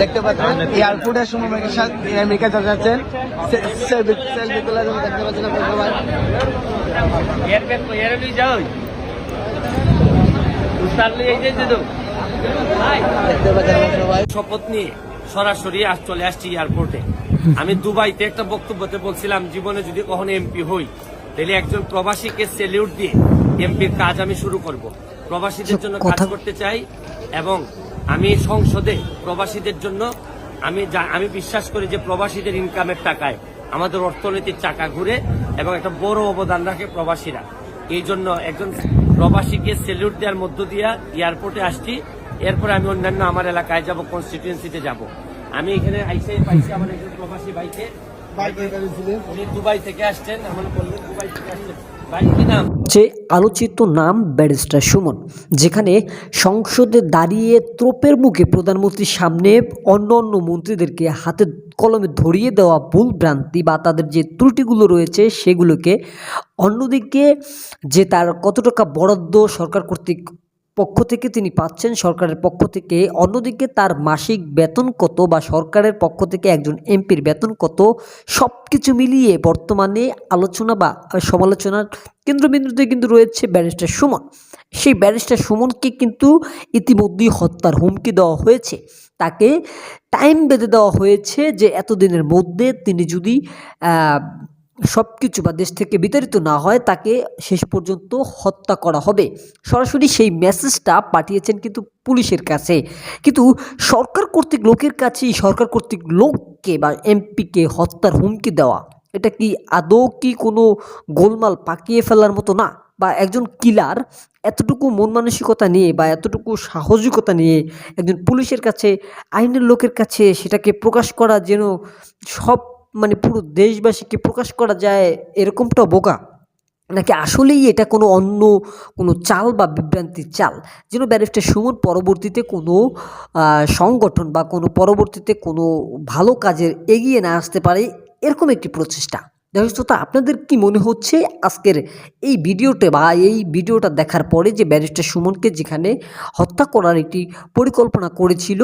দেখতে পাচ্ছেন এয়ারপোর্টের সময় আমেরিকা যাচ্ছেন সেলফি তোলার জন্য দেখতে পাচ্ছেন আপনারা সবাই শপথ নিয়ে সরাসরি আজ চলে আসছি এয়ারপোর্টে। আমি দুবাইতে একটা বক্তব্যতে বলছিলাম, জীবনে যদি কখনো এমপি হই তাহলে একজন প্রবাসীকে সেলিউট দিয়ে এমপির কাজ আমি শুরু করব। প্রবাসীদের জন্য কাজ করতে চাই এবং আমি সংসদে প্রবাসীদের জন্য আমি বিশ্বাস করি যে প্রবাসীদের ইনকামের টাকায় আমাদের অর্থনীতির চাকা ঘুরে এবং একটা বড় অবদান রাখে প্রবাসীরা। এই জন্য একজন প্রবাসীকে সেলিউট দেওয়ার মধ্য দিয়ে এয়ারপোর্টে আসছি। এরপরে আমি অন্যান্য আমার এলাকায় যাব, কনস্টিটিউয়েন্সিতে যাব। আমি এখানে পাইছি আমার একজন প্রবাসী ভাইকে, উনি দুবাই থেকে আসছেন। আমার বললেন দুবাই থেকে আসছেন। যে আলোচিত নাম ব্যারিস্টার সুমন, যেখানে সংসদে দাঁড়িয়ে তোপের মুখে প্রধানমন্ত্রীর সামনে অন্য অন্য মন্ত্রীদেরকে হাতে কলমে ধরিয়ে দেওয়া ভুল ভ্রান্তি বা তাদের যে ত্রুটিগুলো রয়েছে সেগুলোকে, অন্যদিকে যে তার কত টাকা বরাদ্দ সরকার কর্তৃক পক্ষ থেকে তিনি পাচ্ছেন সরকারের পক্ষ থেকে, অন্যদিকে তার মাসিক বেতন কত বা সরকারের পক্ষ থেকে একজন এমপির বেতন কত, সব কিছু মিলিয়ে বর্তমানে আলোচনা বা সমালোচনার কেন্দ্রবিন্দুতে কিন্তু রয়েছে ব্যারিস্টার সুমন। সেই ব্যারিস্টার সুমনকে কিন্তু ইতিমধ্যেই হত্যার হুমকি দেওয়া হয়েছে। তাকে টাইম বেঁধে দেওয়া হয়েছে যে এতদিনের মধ্যে তিনি যদি সব কিছু বা দেশ থেকে বিতাড়িত না হয় তাকে শেষ পর্যন্ত হত্যা করা হবে। সরাসরি সেই মেসেজটা পাঠিয়েছেন কিন্তু পুলিশের কাছে। কিন্তু সরকার কর্তৃক লোকের কাছেই সরকার কর্তৃক লোককে বা এমপিকে হত্যার হুমকি দেওয়া, এটা কি আদৌ কি কোনো গোলমাল পাকিয়ে ফেলার মতো না? বা একজন কিলার এতটুকু মন মানসিকতা নিয়ে বা এতটুকু সাহসিকতা নিয়ে একজন পুলিশের কাছে, আইনের লোকের কাছে সেটাকে প্রকাশ করা, যেন সব পুরো দেশবাসীকে প্রকাশ করা যায় এরকমটা বোকা নাকি আসলেই এটা কোনো অন্য কোনো চাল বা বিভ্রান্তির চাল, যেন ব্যারিস্টার সুমন পরবর্তীতে কোনো সংগঠন বা কোনো পরবর্তীতে কোনো ভালো কাজের এগিয়ে না আসতে পারে, এরকম একটি প্রচেষ্টা। দর্শক, আপনাদের কি মনে হচ্ছে আজকের এই ভিডিওতে বা এই ভিডিওটা দেখার পরে যে ব্যারিস্টার সুমনকে যেখানে হত্যা করার একটি পরিকল্পনা করেছিল